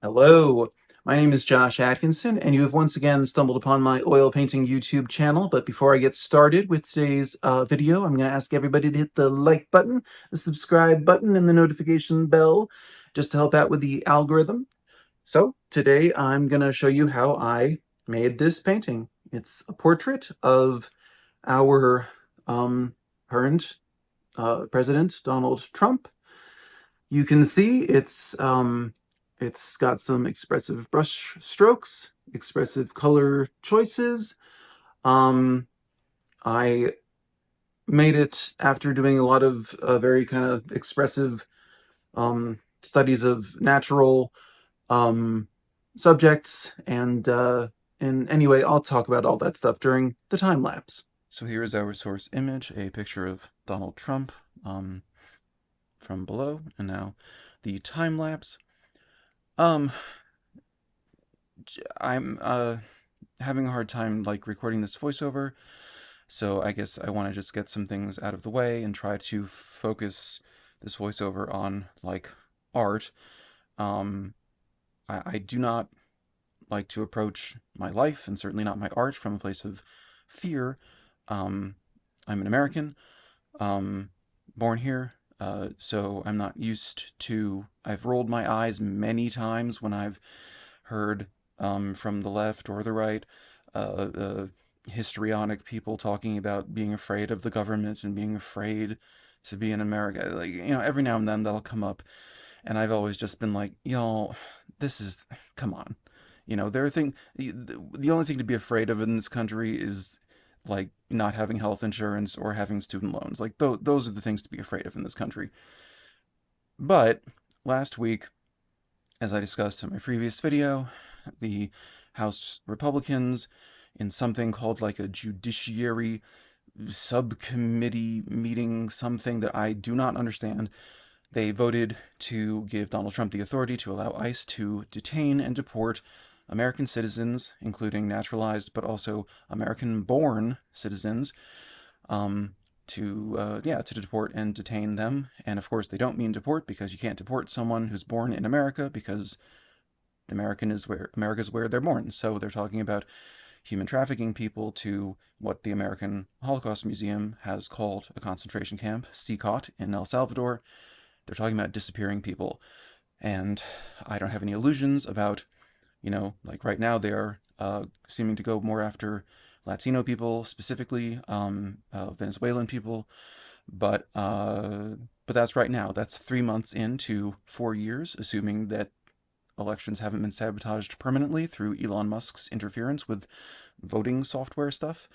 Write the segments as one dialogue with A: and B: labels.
A: Hello, my name is Josh Atkinson, and you have once again stumbled upon my oil painting YouTube channel. But before I get started with today's video, I'm going to ask everybody to hit the like button, the subscribe button, and the notification bell just to help out with the algorithm. So today I'm going to show you how I made this painting. It's a portrait of our current President, Donald Trump. You can see it's got some expressive brush strokes, expressive color choices. Um, I made it after doing a lot of very kind of expressive studies of natural um, subjects, and anyway, I'll talk about all that stuff during the time lapse. So here is our source image, a picture of Donald Trump from below, and now the time lapse. Um, I'm having a hard time like recording this voiceover, so I guess I want to just get some things out of the way and try to focus this voiceover on like art. Um, I do not like to approach my life and certainly not my art from a place of fear. Um, I'm an American, um, born here, so I'm not used to. I've rolled my eyes many times when I've heard from the left or the right, histrionic people talking about being afraid of the government and being afraid to be in America. Like, every now and then that'll come up, and I've always just been like, y'all, this is, come on. There are things, the only thing to be afraid of in this country is like not having health insurance or having student loans. Like, those are the things to be afraid of in this country. But last week, as I discussed in my previous video, the House Republicans, in something called like a judiciary subcommittee meeting, something that I do not understand, they voted to give Donald Trump the authority to allow ICE to detain and deport American citizens, including naturalized but also American-born citizens, to deport and detain them. And of course, they don't mean deport, because you can't deport someone who's born in America, because America's where they're born. So they're talking about human trafficking people to what the American Holocaust Museum has called a concentration camp, CCOT, in El Salvador. They're talking about disappearing people. And I don't have any illusions about, like right now they are seeming to go more after Latino people, specifically Venezuelan people. But that's right now. That's 3 months into 4 years, assuming that elections haven't been sabotaged permanently through Elon Musk's interference with voting software stuff.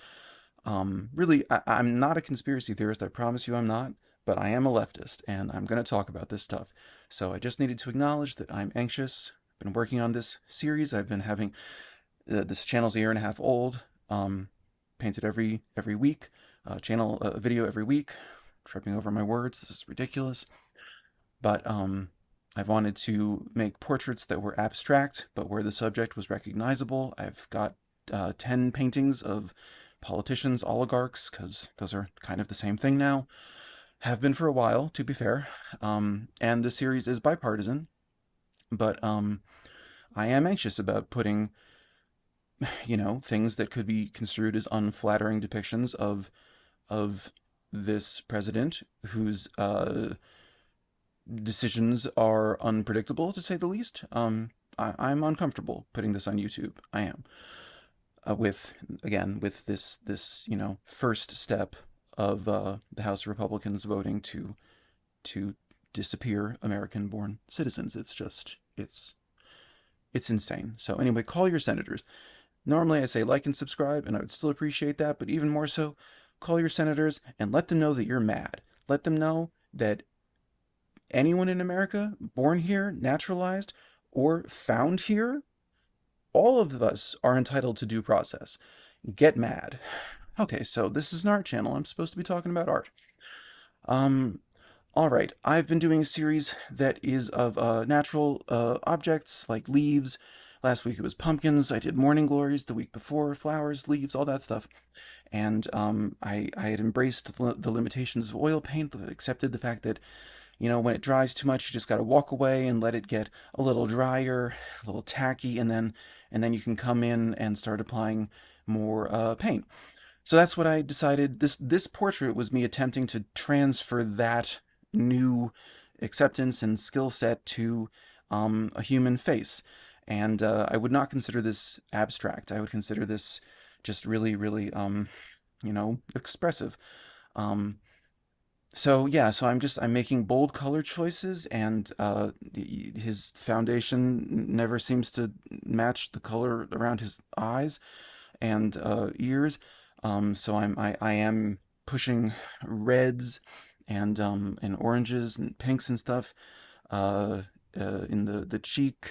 A: Really, I'm not a conspiracy theorist. I promise you I'm not. But I am a leftist, and I'm going to talk about this stuff. So I just needed to acknowledge that I'm anxious. I've been working on this series. I've been having this channel's a year and a half old. Painted every week. A video every week. Tripping over my words. This is ridiculous. But I wanted to make portraits that were abstract, but where the subject was recognizable. I've got 10 paintings of politicians, oligarchs, because those are kind of the same thing now. Have been for a while, to be fair. And the series is bipartisan, but I am anxious about putting, things that could be construed as unflattering depictions of this president whose decisions are unpredictable, to say the least. I'm uncomfortable putting this on YouTube. I am. With this first step of the House Republicans voting to disappear American-born citizens. It's insane. So anyway, call your senators. Normally I say like and subscribe, and I would still appreciate that, but even more so, call your senators and let them know that you're mad. Let them know that anyone in America, born here, naturalized, or found here, all of us are entitled to due process. Get mad. Okay, so this is an art channel. I'm supposed to be talking about art. All right, I've been doing a series that is of natural objects like leaves. Last week it was pumpkins. I did morning glories the week before, flowers, leaves, all that stuff. And I had embraced the limitations of oil paint, but accepted the fact that You know, when it dries too much, you just got to walk away and let it get a little drier, a little tacky, and then you can come in and start applying more paint. So that's what I decided. This portrait was me attempting to transfer that new acceptance and skill set to a human face. And I would not consider this abstract. I would consider this just really, really, expressive. Um, so yeah, so I'm making bold color choices, and his foundation never seems to match the color around his eyes and ears. So I am pushing reds and oranges and pinks and stuff uh, in the cheek,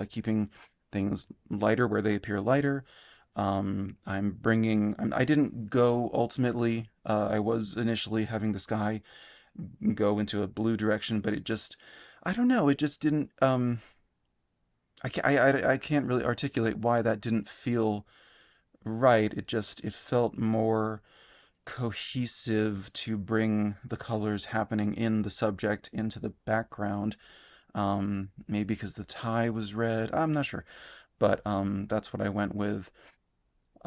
A: keeping things lighter where they appear lighter. I didn't go ultimately. I was initially having the sky go into a blue direction, but I don't know, it just didn't. I can't really articulate why that didn't feel right. It felt more cohesive to bring the colors happening in the subject into the background. Maybe because the tie was red. I'm not sure, but that's what I went with.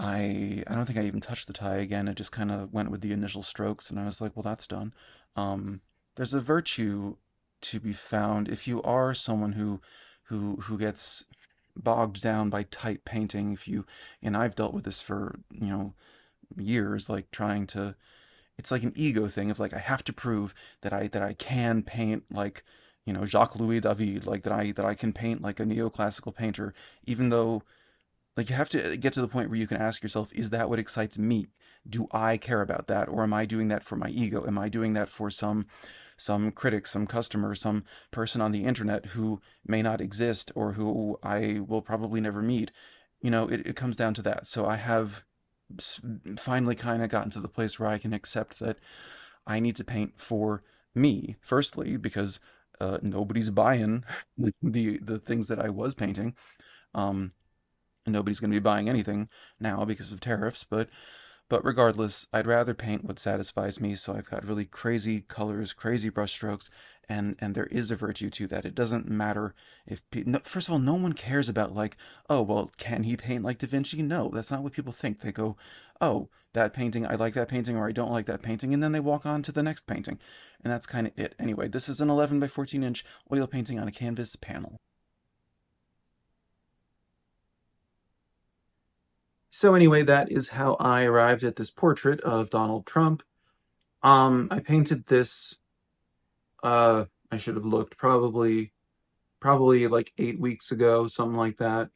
A: I don't think I even touched the tie again. I just kind of went with the initial strokes, and I was like, well, that's done. Um, there's a virtue to be found if you are someone who gets bogged down by tight painting. If you And I've dealt with this for, years, like trying to. It's like an ego thing of like I have to prove that I can paint like, Jacques Louis David, like that I can paint like a neoclassical painter, even though, like, you have to get to the point where you can ask yourself, is that what excites me? Do I care about that, or am I doing that for my ego? Am I doing that for some critic, some customer, some person on the internet who may not exist or who I will probably never meet? It comes down to that. So I have finally kind of gotten to the place where I can accept that I need to paint for me, firstly, because nobody's buying the things that I was painting. Um, Nobody's going to be buying anything now because of tariffs, but regardless, I'd rather paint what satisfies me. So I've got really crazy colors, crazy brush strokes, and there is a virtue to that. It doesn't matter if no, first of all, no one cares about like, oh well, can he paint like Da Vinci? No, that's not what people think. They go, oh, that painting, I like that painting, or I don't like that painting, and then they walk on to the next painting, and that's kind of it. Anyway, this is an 11 by 14-inch oil painting on a canvas panel. So anyway, that is how I arrived at this portrait of Donald Trump. I painted this, I should have looked, probably like 8 weeks ago, something like that.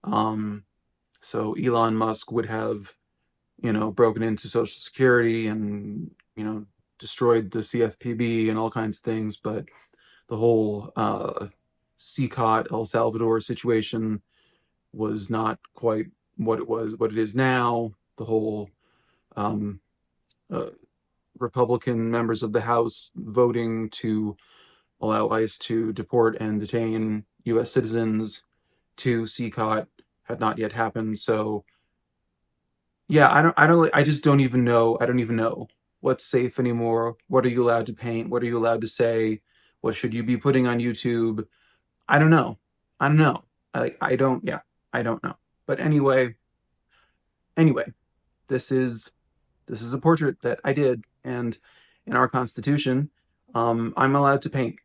A: Um, so Elon Musk would have, broken into Social Security and, destroyed the CFPB and all kinds of things, but the whole CCOT El Salvador situation was not quite what it is now. The whole um, uh, Republican members of the House voting to allow ICE to deport and detain U.S. citizens to CCOT had not yet happened. So yeah, I just don't even know. I don't even know what's safe anymore. What are you allowed to paint? What are you allowed to say? What should you be putting on YouTube? I don't know. I don't know. I don't. Yeah, I don't know. But anyway, this is this is a portrait that I did, and in our Constitution, I'm allowed to paint,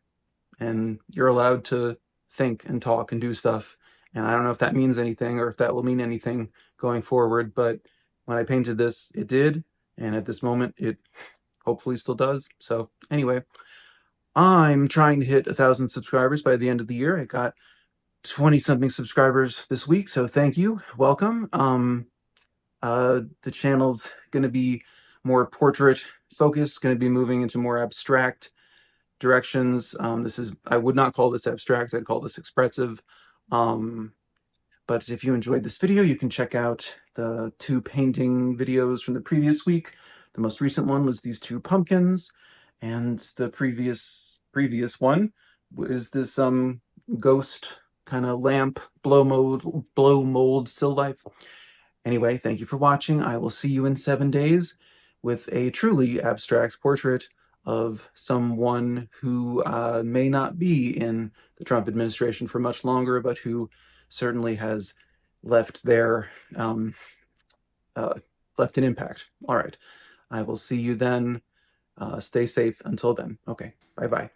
A: and you're allowed to think and talk and do stuff. And I don't know if that means anything or if that will mean anything going forward, but when I painted this, it did, and at this moment, it hopefully still does. So anyway, I'm trying to hit 1,000 subscribers by the end of the year. I got 20 something subscribers this week, so thank you, welcome. The channel's going to be more portrait focused, going to be moving into more abstract directions. I would not call this abstract, I'd call this expressive. But if you enjoyed this video, you can check out the 2 painting videos from the previous week. The most recent one was these 2 pumpkins, and the previous one was this ghost kind of lamp blow mold still life. Anyway, thank you for watching. I will see you in 7 days with a truly abstract portrait of someone who may not be in the Trump administration for much longer, but who certainly has left their uh, left an impact. All right. I will see you then. Stay safe until then. Okay. Bye bye.